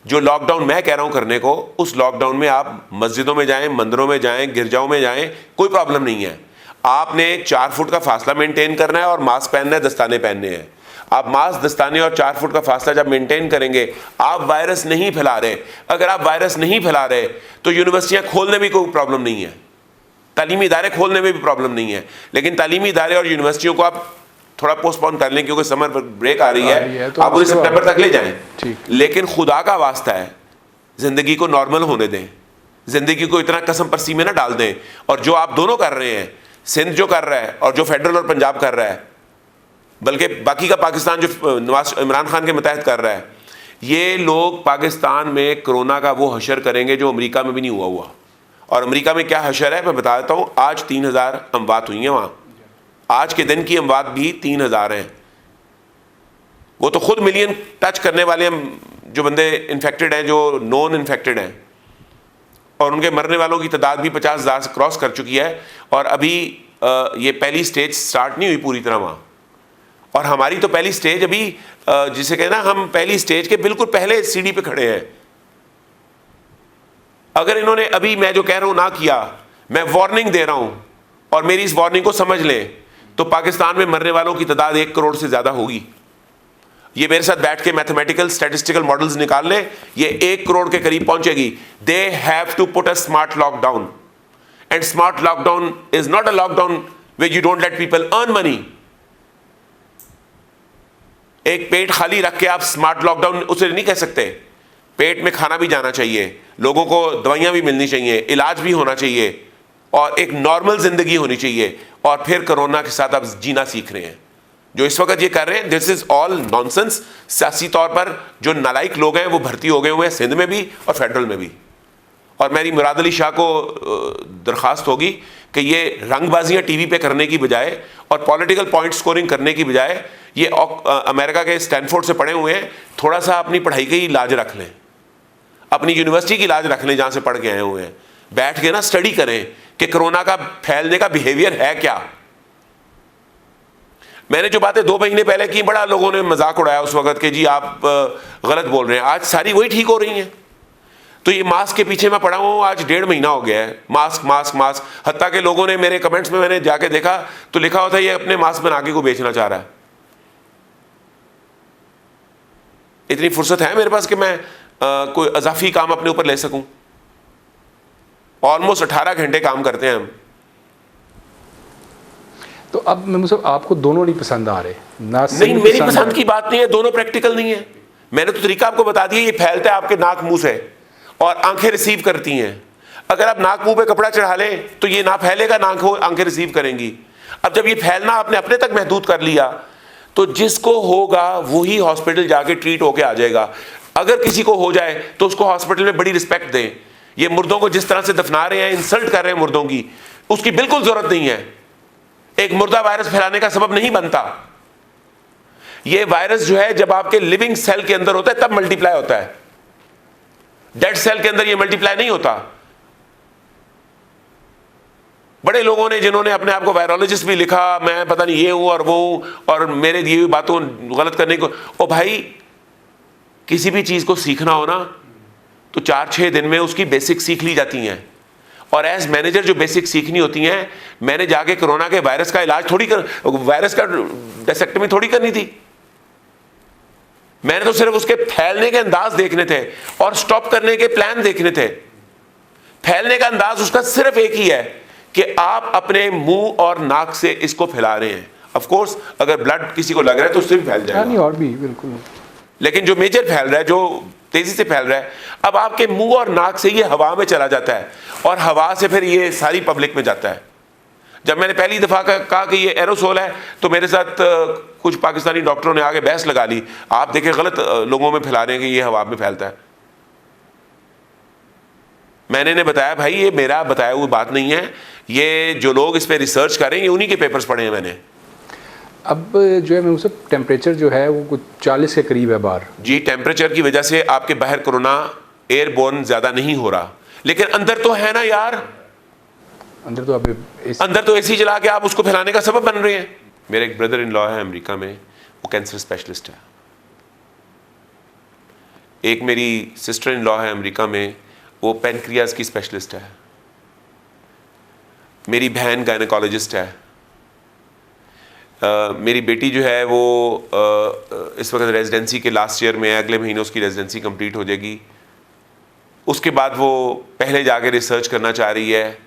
जो लॉकडाउन मैं कह रहा हूँ करने को, उस लॉकडाउन में आप मस्जिदों में जाएं, मंदिरों में जाएं, गिरजाओं में जाएं, कोई प्रॉब्लम नहीं है। आपने 4 फुट का फासला मेंटेन करना है और मास्क पहनना है, दस्ताने पहनने हैं। आप मास्क, दस्ताने और 4 फुट का फासला जब मेंटेन करेंगे, आप वायरस नहीं फैला रहे। अगर आप वायरस नहीं फैला रहे तो यूनिवर्सिटियां खोलने में कोई प्रॉब्लम नहीं है, तालीमी इदारे खोलने में भी प्रॉब्लम नहीं है, लेकिन तालीमी इदारे और यूनिवर्सिटियों को आप थोड़ा पोस्टपोन कर लें क्योंकि समर ब्रेक आ रही है, तो आप उन्हें सितंबर तक ले जाएं। लेकिन खुदा का वास्ता है, जिंदगी को नॉर्मल होने दें, जिंदगी को इतना कसम परसी में ना डाल दें। और जो आप दोनों कर रहे हैं, सिंध जो कर रहा है और जो फेडरल और पंजाब कर रहा है, बल्कि बाकी का पाकिस्तान जो इमरान खान के मतहत कर रहा है, ये लोग पाकिस्तान में कोरोना का वो हशर करेंगे जो अमेरिका में भी नहीं हुआ। और अमेरिका में क्या हशर है मैं बता देता हूँ। आज 3000 अमवात हुई हैं वहाँ, आज के दिन की अमवात भी 3000 हैं। वो तो खुद मिलियन टच करने वाले हैं जो बंदे इन्फेक्टेड हैं, जो नॉन इन्फेक्टेड हैं, और उनके मरने वालों की तादाद भी 50,000 से क्रॉस कर चुकी है। और अभी ये पहली स्टेज स्टार्ट नहीं हुई पूरी तरह वहाँ, और हमारी तो पहली स्टेज अभी जिसे कहना, हम पहली स्टेज के बिल्कुल पहले सीढ़ी पे खड़े हैं। अगर इन्होंने अभी मैं जो कह रहा हूँ ना किया, मैं वार्निंग दे रहा हूँ और मेरी इस वार्निंग को समझ लें, तो पाकिस्तान में मरने वालों की तादाद 1 करोड़ से ज़्यादा होगी। ये मेरे साथ बैठ के मैथमेटिकल स्टैटिस्टिकल मॉडल्स निकाल लें, ये 1 करोड़ के करीब पहुंचेगी। They have to put a smart lockdown, and smart lockdown is not a lockdown where you don't let people earn money. एक पेट खाली रख के आप स्मार्ट लॉकडाउन उसे नहीं कह सकते। पेट में खाना भी जाना चाहिए, लोगों को दवाइयां भी मिलनी चाहिए, इलाज भी होना चाहिए, और एक नॉर्मल जिंदगी होनी चाहिए। और फिर कोरोना के साथ आप जीना सीख रहे हैं। जो इस वक्त ये कर रहे हैं, दिस इज ऑल नॉनसेंस। सियासी तौर पर जो नालायक लोग हैं वो भर्ती हो गए हुए हैं, सिंध में भी और फेडरल में भी। और मेरी मुराद अली शाह को दरख्वास्त होगी कि ये रंगबाजियां टीवी पे करने की बजाय और पॉलिटिकल पॉइंट स्कोरिंग करने की बजाय, ये अमेरिका के स्टैनफोर्ड से पढ़े हुए हैं, थोड़ा सा अपनी पढ़ाई की लाज रख लें, अपनी यूनिवर्सिटी की लाज रख लें जहां से पढ़ के आए हुए हैं। बैठ के ना स्टडी करें कि कोरोना का फैलने का बिहेवियर है क्या। मैंने जो बातें 2 महीने पहले की, बड़ा लोगों ने मजाक उड़ाया उस वक्त कि जी आप गलत बोल रहे हैं। आज सारी वही ठीक हो रही हैं। तो ये मास्क के पीछे मैं पड़ा हूँ आज 1.5 महीना हो गया है, मास्क मास्क मास्क। हत्ता के लोगों ने मेरे कमेंट्स में मैंने जाके देखा तो लिखा होता है ये अपने मास्क बना के को बेचना चाह रहा है। इतनी फुर्सत है मेरे पास कि मैं कोई अजाफी काम अपने ऊपर ले सकूं। ऑलमोस्ट 18 घंटे काम करते हैं हम। तो अब मैं मुझे आपको दोनों नहीं पसंद आ रहे ना? नहीं, मेरी पसंद की बात नहीं है, दोनों प्रैक्टिकल नहीं है। मैंने तो तरीका आपको बता दिया, ये फैलता है आपके नाक मुंह से और आंखें रिसीव करती हैं। अगर आप नाक मुंह पे कपड़ा चढ़ा लें तो ये ना फैलेगा, ना आंखें रिसीव करेंगी। अब जब ये फैलना आपने अपने तक महदूद कर लिया तो जिसको होगा वही हॉस्पिटल जाके ट्रीट होके आ जाएगा। अगर किसी को हो जाए तो उसको हॉस्पिटल में बड़ी रिस्पेक्ट दें। ये मुर्दों को जिस तरह से दफना रहे हैं, इंसल्ट कर रहे हैं मुर्दों की, उसकी बिल्कुल जरूरत नहीं है। एक मुर्दा वायरस फैलाने का सबब नहीं बनता। ये वायरस जो है जब आपके लिविंग सेल के अंदर होता है तब मल्टीप्लाई होता है, डेड सेल के अंदर ये मल्टीप्लाई नहीं होता। बड़े लोगों ने जिन्होंने अपने आप को वायरोलॉजिस्ट भी लिखा, मैं पता नहीं ये हूं और वो हूं और मेरे दिए हुई बातों गलत करने को, ओ भाई किसी भी चीज को सीखना हो ना तो 4-6 दिन में उसकी बेसिक सीख ली जाती हैं। और एज मैनेजर जो बेसिक सीखनी होती हैं, मैंने जाके कोरोना के वायरस का इलाज थोड़ी वायरस का डिसेक्टमी थोड़ी करनी थी। मैंने तो सिर्फ उसके फैलने के अंदाज देखने थे और स्टॉप करने के प्लान देखने थे। फैलने का अंदाज उसका सिर्फ एक ही है कि आप अपने मुंह और नाक से इसको फैला रहे हैं। ऑफ कोर्स अगर ब्लड किसी को लग रहा है तो उससे भी फैल जाएगा, नहीं और भी बिल्कुल। लेकिन जो मेजर फैल रहा है, जो तेजी से फैल रहा है, अब आपके मुंह और नाक से ये हवा में चला जाता है और हवा से फिर ये सारी पब्लिक में जाता है। जब मैंने पहली दफा कहा कि ये एरोसोल है तो मेरे साथ कुछ पाकिस्तानी डॉक्टरों ने आगे बहस लगा ली, आप देखें गलत लोगों में फैला रहे हैं कि ये हवा में फैलता है। मैंने इन्हें बताया भाई ये मेरा बताया हुआ बात नहीं है, ये जो लोग इस पे रिसर्च कर रहे हैं उन्हीं के पेपर्स पढ़े हैं मैंने। अब जो है मैं टेम्परेचर जो है वो कुछ 40 के करीब है बाहर। जी, टेम्परेचर की वजह से आपके बाहर कोरोना एयरबोर्न ज्यादा नहीं हो रहा, लेकिन अंदर तो है ना यार, अंदर तो अभी अंदर तो एसी चला के आप उसको फैलाने का सबब बन रहे हैं। मेरे एक ब्रदर इन लॉ है अमेरिका में, वो कैंसर स्पेशलिस्ट है। एक मेरी सिस्टर इन लॉ है अमेरिका में, वो पेनक्रियाज की स्पेशलिस्ट है। मेरी बहन गायनेकोलॉजिस्ट है। मेरी बेटी जो है वो इस वक्त रेजिडेंसी के लास्ट ईयर में है, अगले महीने उसकी रेजिडेंसी कंप्लीट हो जाएगी। उसके बाद वो पहले जाके रिसर्च करना चाह रही है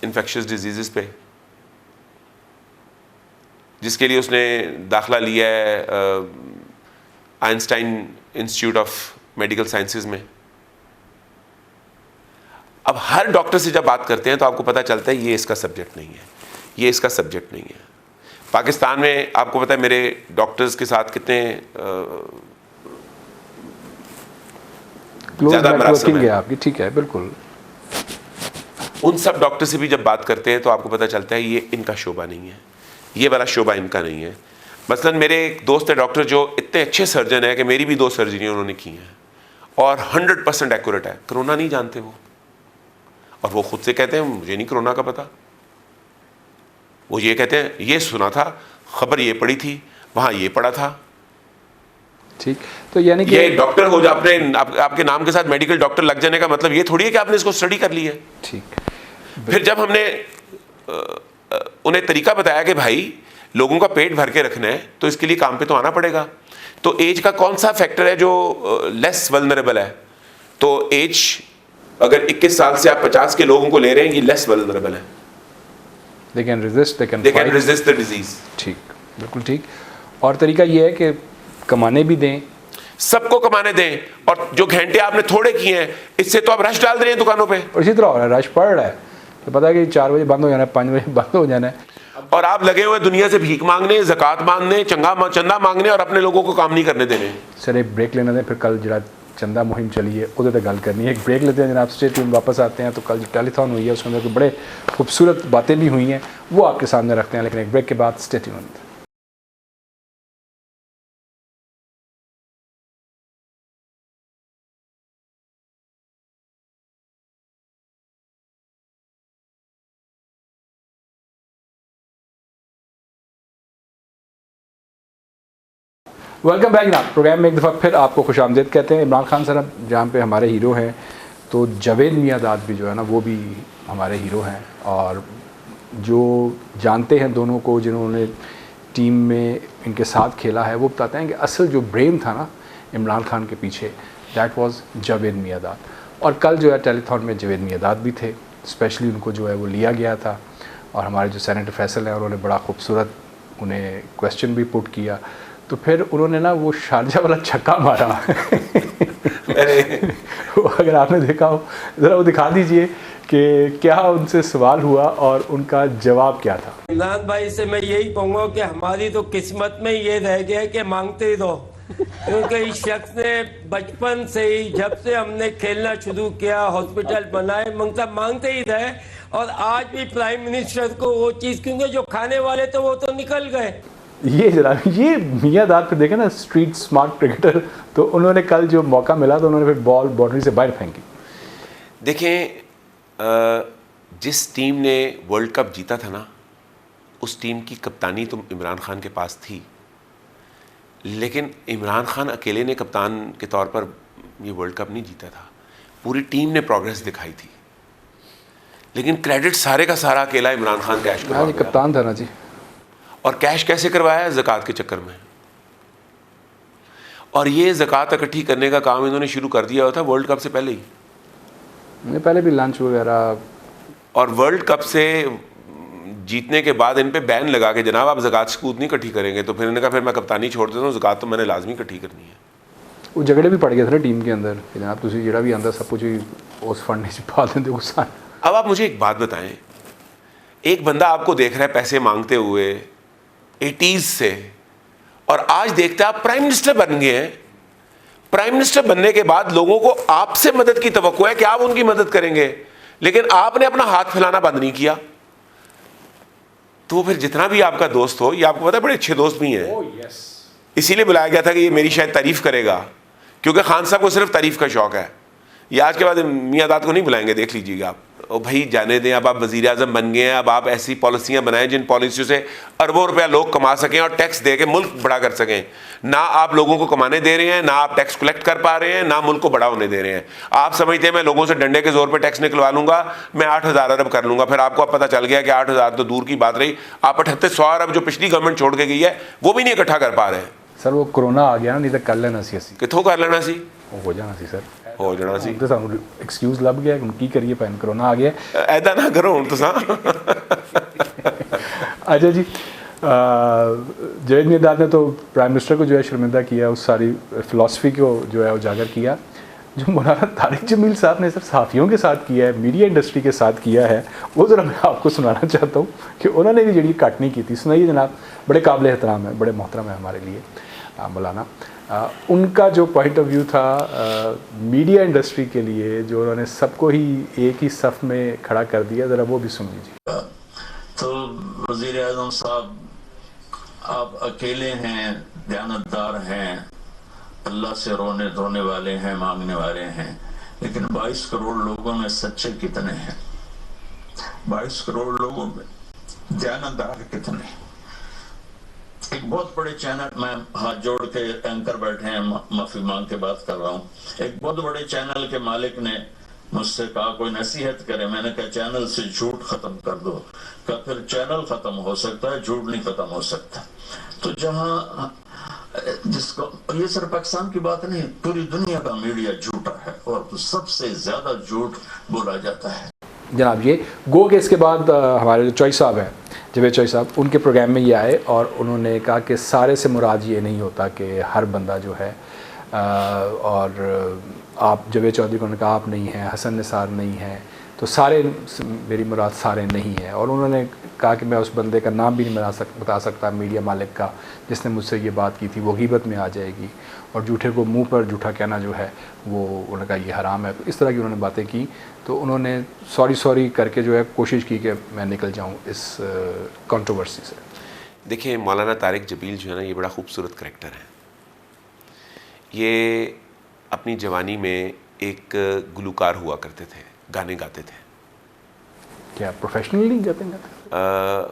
इन्फेक्शियस डिजीज़ पे, जिसके लिए उसने दाखिला लिया है Einstein institute of medical sciences में। अब हर डॉक्टर से जब बात करते हैं तो आपको पता चलता है ये इसका सब्जेक्ट नहीं है, ये इसका सब्जेक्ट नहीं है। पाकिस्तान में आपको पता है मेरे डॉक्टर्स के साथ कितने ज़्यादा मरासम है आपकी, ठीक है बिल्कुल। उन सब डॉक्टर से भी जब बात करते हैं तो आपको पता चलता है ये इनका शोबा नहीं है, ये वाला शोबा इनका नहीं है। मसलन मेरे एक दोस्त है डॉक्टर जो इतने अच्छे सर्जन है कि मेरी भी 2 सर्जरी उन्होंने की हैं और 100% एक्यूरेट है। कोरोना नहीं जानते वो, और वो खुद से कहते हैं मुझे नहीं कोरोना का पता। वो ये कहते हैं ये सुना था, खबर ये पड़ी थी, वहाँ ये पड़ा था। ठीक, तो यानी कि ये डॉक्टर हो जाए आपके नाम के साथ मेडिकल डॉक्टर लग जाने का मतलब ये थोड़ी है कि आपने इसको स्टडी कर ली है। ठीक। फिर जब हमने उन्हें तरीका बताया कि भाई लोगों का पेट भर के रखना है तो इसके लिए काम पे तो आना पड़ेगा, तो एज का कौन सा फैक्टर है जो लेस वल्नरेबल है, तो एज अगर 21 साल से आप 50 के लोगों को ले रहे हैं ये लेस वल्नरेबल है, they can resist the disease। ठीक, बिल्कुल ठीक। और तरीका ये है कि कमाने भी दें, सबको कमाने दें, और जो घंटे आपने थोड़े किए हैं इससे तो आप रश डाल दे रहे हैं दुकानों पे। और इसी तरह हो रहा है, रश पड़ रहा है, तो पता है कि 4 बजे बंद हो जाना है, 5 बजे बंद हो जाना है, और आप लगे हुए दुनिया से भीख मांगने, ज़कात मांगने, चंदा मांगने और अपने लोगों को काम नहीं करने देने। सर एक ब्रेक लेना दें, फिर कल जरा चंदा मुहिम चली है उधर तक गल करनी है। एक ब्रेक लेते हैं जनाब, स्टे ट्यून, वापस आते हैं। तो कल जो टेलीथॉन हुई है उसके अंदर बड़े खूबसूरत बातें भी हुई हैं, वो आपके सामने रखते हैं, लेकिन एक ब्रेक के बाद स्टे ट्यून। वेलकम बैक ना प्रोग्राम में एक दफ़ा फिर आपको खुशामदीद कहते हैं। इमरान खान साहब जहाँ पे हमारे हीरो हैं, तो जावेद मियादाद भी जो है ना वो भी हमारे हीरो हैं, और जो जानते हैं दोनों को, जिन्होंने टीम में इनके साथ खेला है, वो बताते हैं कि असल जो ब्रेन था ना इमरान खान के पीछे, दैट वाज जावेद मियादाद। और कल जो है टेलीथॉन में जावेद मियादाद भी थे, स्पेशली उनको जो है वो लिया गया था, और हमारे जो सेनेटर फैसल हैं उन्होंने बड़ा खूबसूरत उन्हें क्वेश्चन भी पुट किया। तो फिर उन्होंने ना वो शारजा वाला छक्का मारा अगर आपने देखा हो ज़रा वो दिखा दीजिए कि क्या उनसे सवाल हुआ और उनका जवाब क्या था। इमरान भाई से मैं यही कहूँगा कि हमारी तो किस्मत में ये रह गया कि मांगते ही रहो, क्योंकि इस शख्स ने बचपन से ही, जब से हमने खेलना शुरू किया, हॉस्पिटल बनाए, मांगते ही रहे, और आज भी प्राइम मिनिस्टर को वो चीज़, क्योंकि जो खाने वाले थे वो तो निकल गए। ये जनाब ये मियादाद पे देखें ना, स्ट्रीट स्मार्ट क्रिकेटर, तो उन्होंने कल जो मौका मिला तो उन्होंने फिर बॉल बाउंड्री से बाहर फेंकी। देखें, जिस टीम ने वर्ल्ड कप जीता था ना, उस टीम की कप्तानी तो इमरान खान के पास थी, लेकिन इमरान खान अकेले ने कप्तान के तौर पर ये वर्ल्ड कप नहीं जीता था, पूरी टीम ने प्रोग्रेस दिखाई थी। लेकिन क्रेडिट सारे का सारा अकेला इमरान खान कैश हाँ करवा जी, गया। कप्तान था ना जी। और कैश कैसे करवाया है? ज़कात के चक्कर में। और ये ज़कात इकट्ठी करने का काम इन्होंने शुरू कर दिया हुआ था वर्ल्ड कप से पहले ही। पहले भी लंच वगैरह, और वर्ल्ड कप से जीतने के बाद इन पे बैन लगा के जनाब आप ज़कात सकूत नहीं इकट्ठी करेंगे, तो फिर इन्होंने कहा फिर मैं कप्तानी छोड़ देता हूँ, ज़कात तो मैंने लाजमी इकट्ठी करनी है। वो झगड़े भी पड़ गए थे ना टीम के अंदर कि जनाब तुझे जरा भी आंदा सब कुछ ही उस फंड नहीं पा देंगे गुस्सा। अब आप मुझे एक बात बताएं, एक बंदा आपको देख रहा है पैसे मांगते हुए 80s से, और आज देखते हैं आप प्राइम मिनिस्टर बन गए हैं। प्राइम मिनिस्टर बनने के बाद लोगों को आपसे मदद की तवक्को है कि आप उनकी मदद करेंगे, लेकिन आपने अपना हाथ फैलाना बंद नहीं किया। तो फिर जितना भी आपका दोस्त हो, ये आपको पता है बड़े अच्छे दोस्त भी हैं, इसीलिए बुलाया गया था कि ये मेरी शायद तारीफ करेगा, क्योंकि खान साहब को सिर्फ तारीफ का शौक है। ये आज के बाद मियां दाद को नहीं बुलाएंगे, देख लीजिएगा आप। ओ भाई जाने दें, अब आप वज़ीर आज़म बन गए हैं, अब आप ऐसी पॉलिसियां बनाएं जिन पॉलिसियों से अरबों रुपया लोग कमा सकें और टैक्स दे के मुल्क बड़ा कर सकें। ना आप लोगों को कमाने दे रहे हैं, ना आप टैक्स कलेक्ट कर पा रहे हैं, ना मुल्क को बड़ा होने दे रहे हैं। आप समझते हैं मैं लोगों से डंडे के जोर पर टैक्स निकलवा लूंगा, मैं 8,000 अरब कर लूंगा। फिर आपको अब पता चल गया कि 8,000 तो दूर की बात रही, आप 7800 अरब जो पिछली गवर्नमेंट छोड़ के गई है वो भी नहीं इकट्ठा कर पा रहे हैं। सर वो कोरोना आ गया, नहीं तो कर लेना सी असी, कितों कर लेना सी, हो जाना सी सर, हो जाना सी। तो सानू एक्सक्यूज लभ गया कि की करिए, पैन कोरोना आ गया। ऐदा ना करो हुण तुसां। अच्छा जी, जावेद मियांदाद ने तो प्राइम मिनिस्टर को जो है शर्मिंदा किया, उस सारी फिलॉसफी को जो है उजागर किया। जो मौलाना तारिक जमील साहब ने सिर्फ सहाफ़ियों के साथ किया है, मीडिया इंडस्ट्री के साथ किया है, वो ज़रा मैं आपको सुनाना चाहता हूँ कि उन्होंने भी जी कट नहीं की थी। सुनाइए जनाब, बड़े काबिल एहतराम है, बड़े मोहतरम है हमारे लिए मौलाना। उनका जो पॉइंट ऑफ व्यू था मीडिया इंडस्ट्री के लिए, जो उन्होंने सबको ही एक ही सफ़ में खड़ा कर दिया, ज़रा वो भी सुन लीजिए। तो वज़ीर आज़म साहब, आप अकेले हैं, दयानतदार हैं, अल्लाह से रोने धोने वाले हैं, मांगने वाले हैं, लेकिन 22 करोड़ लोगों में सच्चे कितने हैं? 22 करोड़ लोगों में दयानतदार कितने? एक बहुत बड़े चैनल, मैं हाथ जोड़ के एंकर बैठे हैं, माफी मांग के बात कर रहा हूँ, एक बहुत बड़े चैनल के मालिक ने मुझसे कहा कोई नसीहत करे। मैंने कहा चैनल से झूठ खत्म कर दो। कहा फिर चैनल खत्म हो सकता है, झूठ नहीं खत्म हो सकता। तो जहां जिसको, ये सिर्फ पाकिस्तान की बात नहीं, पूरी दुनिया का मीडिया झूठा है और सबसे ज्यादा झूठ बोला जाता है। जनाब ये गो के इसके बाद हमारे जो चॉइस साहब हैं, जावेद चॉइस साहब, उनके प्रोग्राम में ये आए और उन्होंने कहा कि सारे से मुराद ये नहीं होता कि हर बंदा जो है और आप जावेद चौधरी को कहा आप नहीं हैं, हसन निसार नहीं हैं, तो सारे, मेरी मुराद सारे नहीं है। और उन्होंने कहा कि मैं उस बंदे का नाम भी नहीं बता सकता मीडिया मालिक का जिसने मुझसे ये बात की थी, वो गीबत में आ जाएगी, और झूठे को मुंह पर झूठा कहना जो है वो उन्होंने कहा ये हराम है। तो इस तरह की उन्होंने बातें की, तो उन्होंने सॉरी करके जो है कोशिश की कि मैं निकल जाऊँ इस कंट्रोवर्सी से। देखिए मौलाना तारिक जमील जो है ना, ये बड़ा खूबसूरत करैक्टर है। ये अपनी जवानी में एक गुलूकार हुआ करते थे, गाने गाते थे। क्या प्रोफेशनली गाते हैं?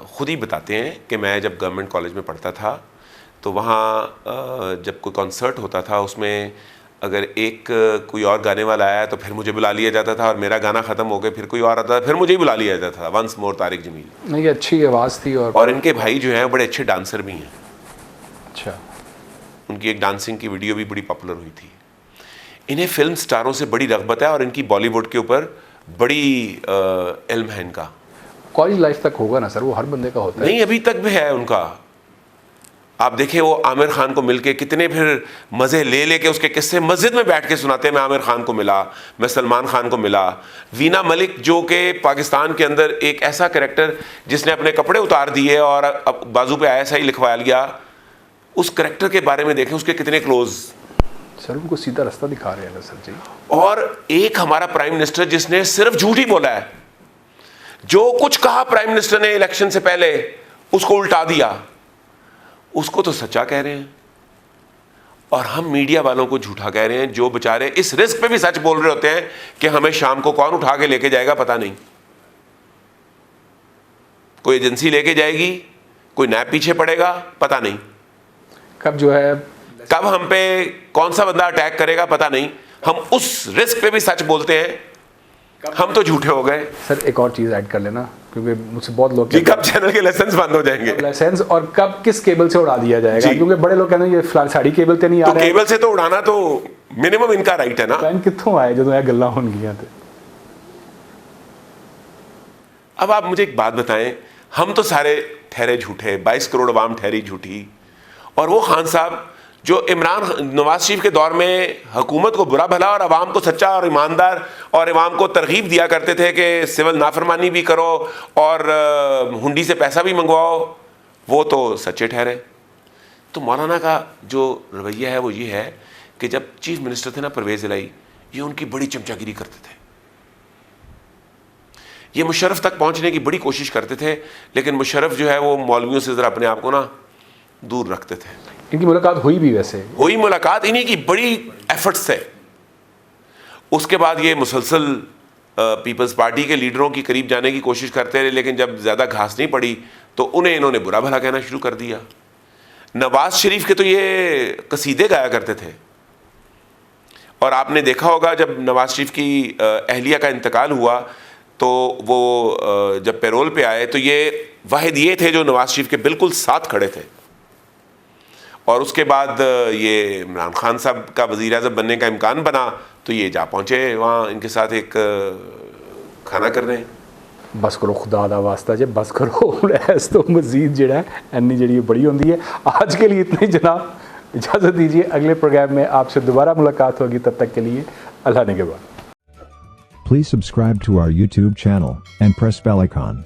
खुद ही बताते हैं कि मैं जब गवर्नमेंट कॉलेज में पढ़ता था तो वहाँ जब कोई कॉन्सर्ट होता था, उसमें अगर एक कोई और गाने वाला आया तो फिर मुझे बुला लिया जाता था, और मेरा गाना ख़त्म हो गया फिर कोई और आता था, फिर मुझे ही बुला लिया जाता था। Once more Tariq Jameel. नहीं, अच्छी आवाज़ थी। और इनके भाई जो हैं बड़े अच्छे डांसर भी हैं। अच्छा। उनकी एक डांसिंग की वीडियो भी बड़ी पॉपुलर हुई थी। इन्हें फिल्म स्टारों से बड़ी रग़बत है और इनकी बॉलीवुड के ऊपर बड़ी इल्म है इनका। कॉलेज लाइफ तक होगा ना सर, वो हर बंदे का होता है। नहीं, अभी तक भी है उनका। आप देखें वो आमिर खान को मिलके कितने फिर मज़े ले के उसके किस्से मस्जिद में बैठ के सुनाते हैं। मैं आमिर खान को मिला, मैं सलमान खान को मिला। वीना मलिक जो कि पाकिस्तान के अंदर एक ऐसा कैरेक्टर जिसने अपने कपड़े उतार दिए और अब बाजू पे ऐसा ही लिखवाया गया, उस कैरेक्टर के बारे में देखें उसके कितने क्लोज। सर उनको सीधा रास्ता दिखा रहे हैं सर जी। और एक हमारा प्राइम मिनिस्टर जिसने सिर्फ झूठ ही बोला है, जो कुछ कहा प्राइम मिनिस्टर ने इलेक्शन से पहले उसको उल्टा दिया, उसको तो सच्चा कह रहे हैं। और हम मीडिया वालों को झूठा कह रहे हैं, जो बेचारे इस रिस्क पे भी सच बोल रहे होते हैं कि हमें शाम को कौन उठा के लेके जाएगा पता नहीं। कोई एजेंसी लेके जाएगी, कोई नैब पीछे पड़ेगा पता नहीं, कब जो है कब हम पे कौन सा बंदा अटैक करेगा पता नहीं। हम उस रिस्क पे भी सच बोलते हैं हम तो झूठे हो गए। सर एक और चीज़ ऐड कर लेना, क्योंकि मुझसे बहुत लोग जी कब चैनल के लाइसेंस बंद हो जाएंगे, लाइसेंस, और कब किस केबल से उड़ा दिया जाएगा, क्योंकि बड़े लोग कहते हैं ये फलानी साड़ी केबल से नहीं आ तो रहा है। केबल से तो उड़ाना तो मिनिमम इनका राइट है ना। बैंक कितों आए जो गल्ला होनगियां थे। अब आप मुझे एक बात बताएं, हम तो सारे ठहरे झूठे, 22 करोड़ अवाम ठहरी झूठी, और वो खान साहब जो नवाज शरीफ के दौर में हुकूमत को बुरा भला और अवाम को सच्चा और ईमानदार और अवाम को तरगीब दिया करते थे कि सिविल नाफरमानी भी करो और हुंडी से पैसा भी मंगवाओ, वो तो सच्चे ठहरे। तो मौलाना का जो रवैया है वो ये है कि जब चीफ मिनिस्टर थे ना परवेज़ इलाही, ये उनकी बड़ी चमचागिरी करते थे, ये मुशर्रफ तक पहुंचने की बड़ी कोशिश करते थे, लेकिन मुशर्रफ जो है वो मौलवियों से ज़रा अपने आप को ना दूर रखते थे। इनकी मुलाकात हुई भी, वैसे हुई मुलाकात, इन्हीं की बड़ी एफर्ट्स थे। उसके बाद ये मुसलसल पीपल्स पार्टी के लीडरों की करीब जाने की कोशिश करते रहे, लेकिन जब ज़्यादा घास नहीं पड़ी तो उन्हें इन्होंने बुरा भला कहना शुरू कर दिया। नवाज शरीफ के तो ये कसीदे गाया करते थे, और आपने देखा होगा जब नवाज शरीफ की अहलिया का इंतकाल हुआ तो वो जब पैरोल पे आए तो ये वाहिद ये थे जो नवाज शरीफ के बिल्कुल साथ खड़े थे। और उसके बाद ये इमरान खान साहब का वज़ीर आज़म बनने का इम्कान बना तो ये जा पहुँचे वहाँ इनके साथ एक खाना करने। बस करो खुदा दा वास्ता जे, बस करो, ऐस तो मजीद जड़ा है एनी जड़ी बड़ी होती है। आज के लिए इतना ही जनाब, इजाज़त दीजिए, अगले प्रोग्राम में आपसे दोबारा मुलाकात होगी, तब तक के लिए अल्लाह ने के बाद। Please subscribe to our YouTube channel and press bell icon.